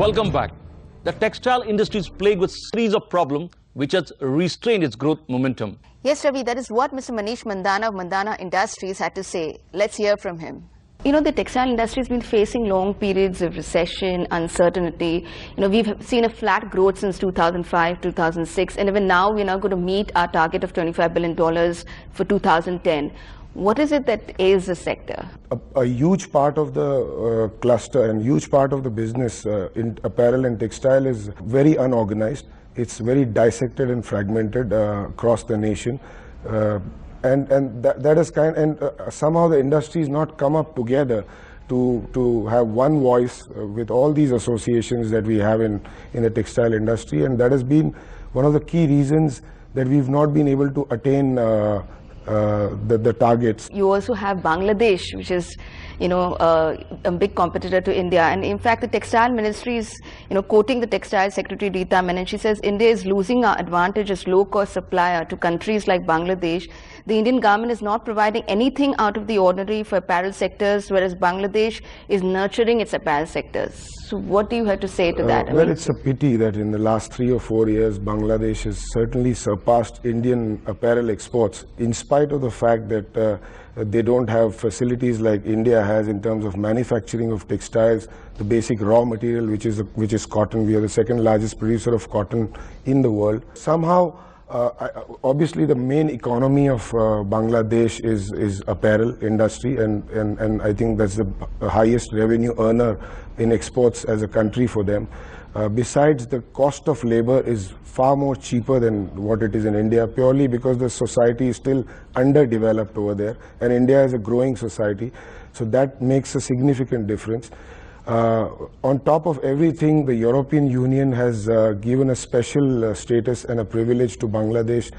Welcome back. The textile industry is plagued with a series of problems which has restrained its growth momentum. Yes, Ravi, that is what Mr. Manish Mandhana of Mandhana Industries had to say. Let's hear from him. You know, the textile industry has been facing long periods of recession, uncertainty. You know, we've seen a flat growth since 2005, 2006, and even now we're not going to meet our target of $25 billion for 2010. What is it that ails the sector? A huge part of the cluster and huge part of the business in apparel and textile is very unorganized. It's very dissected and fragmented across the nation. And that is somehow the industry has not come up together to have one voice with all these associations that we have in the textile industry, and that has been one of the key reasons that we've not been able to attain the targets. You also have Bangladesh, which is, you know, a big competitor to India. And in fact, the textile ministry is, you know, quoting the textile secretary Rita Menon. She says India is losing our advantage as low-cost supplier to countries like Bangladesh. The Indian government is not providing anything out of the ordinary for apparel sectors, whereas Bangladesh is nurturing its apparel sectors. So what do you have to say to that? Well, it's a pity that in the last 3 or 4 years, Bangladesh has certainly surpassed Indian apparel exports, in spite of the fact that they don't have facilities like India has in terms of manufacturing of textiles, the basic raw material, which is cotton. We are the second largest producer of cotton in the world. Somehow, obviously the main economy of Bangladesh is apparel industry, and I think that's the highest revenue earner in exports as a country for them. Besides, the cost of labor is far more cheaper than what it is in India, purely because the society is still underdeveloped over there, and India is a growing society, so that makes a significant difference. On top of everything, the European Union has given a special status and a privilege to Bangladesh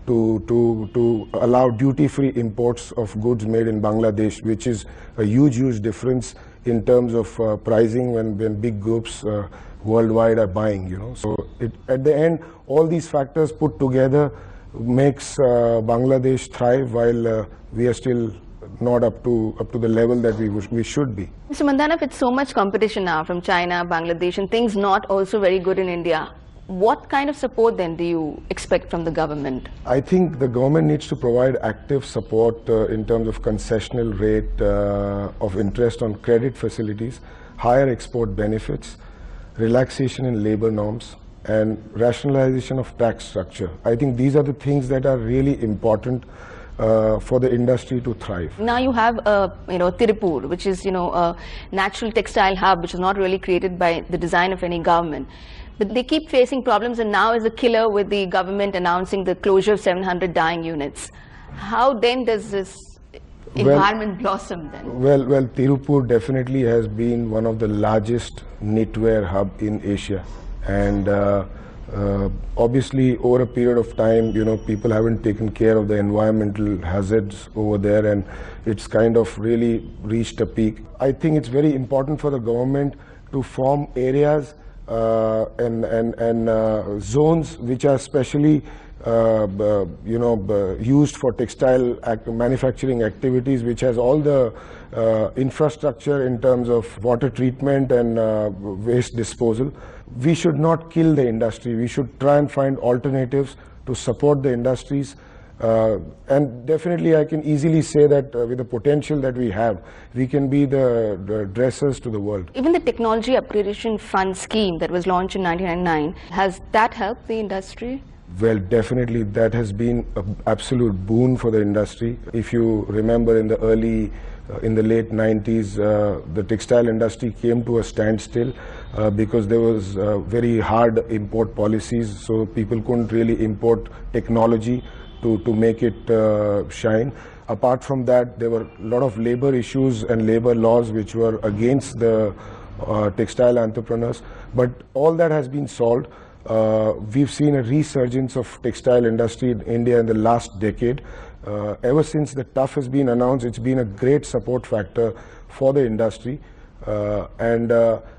to allow duty-free imports of goods made in Bangladesh, which is a huge difference in terms of pricing when big groups worldwide are buying, you know. So at the end, all these factors put together makes Bangladesh thrive, while we are still not up to the level that we should be. Mr. Mandhana, with so much competition now from China, Bangladesh, and things not also very good in India, what kind of support then do you expect from the government? I think the government needs to provide active support in terms of concessional rate of interest on credit facilities, higher export benefits, relaxation in labor norms, and rationalization of tax structure. I think these are the things that are really important for the industry to thrive. Now you have, Tirupur, which is, a natural textile hub, which is not really created by the design of any government. But they keep facing problems, and now is a killer with the government announcing the closure of 700 dyeing units. How then does this environment blossom then? Well, Tirupur definitely has been one of the largest knitwear hub in Asia, and obviously over a period of time, people haven't taken care of the environmental hazards over there, and it's kind of really reached a peak. I think it's very important for the government to form areas and zones which are specially used for textile manufacturing activities, which has all the infrastructure in terms of water treatment and waste disposal. We should not kill the industry. We should try and find alternatives to support the industries. And definitely I can easily say that with the potential that we have, we can be the dressers to the world. Even the Technology Upgradation Fund scheme that was launched in 1999, has that helped the industry? Well, definitely that has been an absolute boon for the industry. If you remember in the late 90s, the textile industry came to a standstill because there was very hard import policies, so people couldn't really import technology to make it shine. Apart from that, there were a lot of labor issues and labor laws which were against the textile entrepreneurs, but all that has been solved. We've seen a resurgence of textile industry in India in the last decade. Ever since the TUF has been announced, it's been a great support factor for the industry, and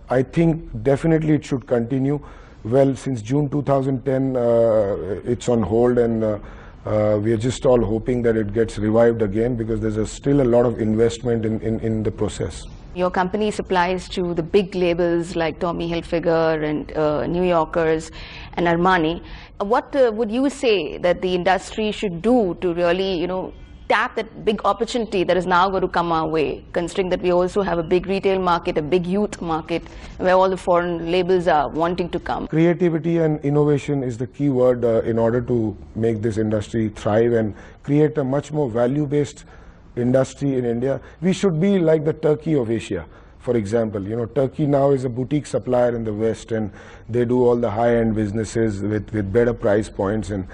I think definitely it should continue. Well, since June 2010, it's on hold, and we are just all hoping that it gets revived again, because there's still a lot of investment in the process. Your company supplies to the big labels like Tommy Hilfiger and New Yorkers and Armani. What would you say that the industry should do to really, tap that big opportunity that is now going to come our way, considering that we also have a big retail market, a big youth market, where all the foreign labels are wanting to come? Creativity and innovation is the key word in order to make this industry thrive and create a much more value-based industry in India. We should be like the Turkey of Asia, for example. Turkey now is a boutique supplier in the West, and they do all the high-end businesses with better price points. And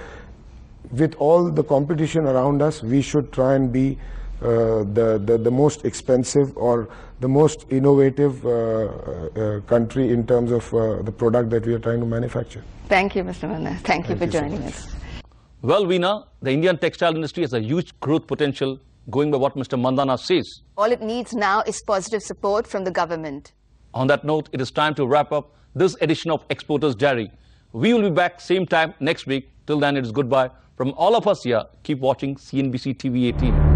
with all the competition around us, we should try and be the most expensive or the most innovative country in terms of the product that we are trying to manufacture. Thank you, Mr. Mandhana. Thank you for joining us. Well, Veena, the Indian textile industry has a huge growth potential, going by what Mr. Mandhana says. All it needs now is positive support from the government. On that note, it is time to wrap up this edition of Exporter's Diary. We will be back same time next week. Till then, it is goodbye. From all of us here, keep watching CNBC TV 18.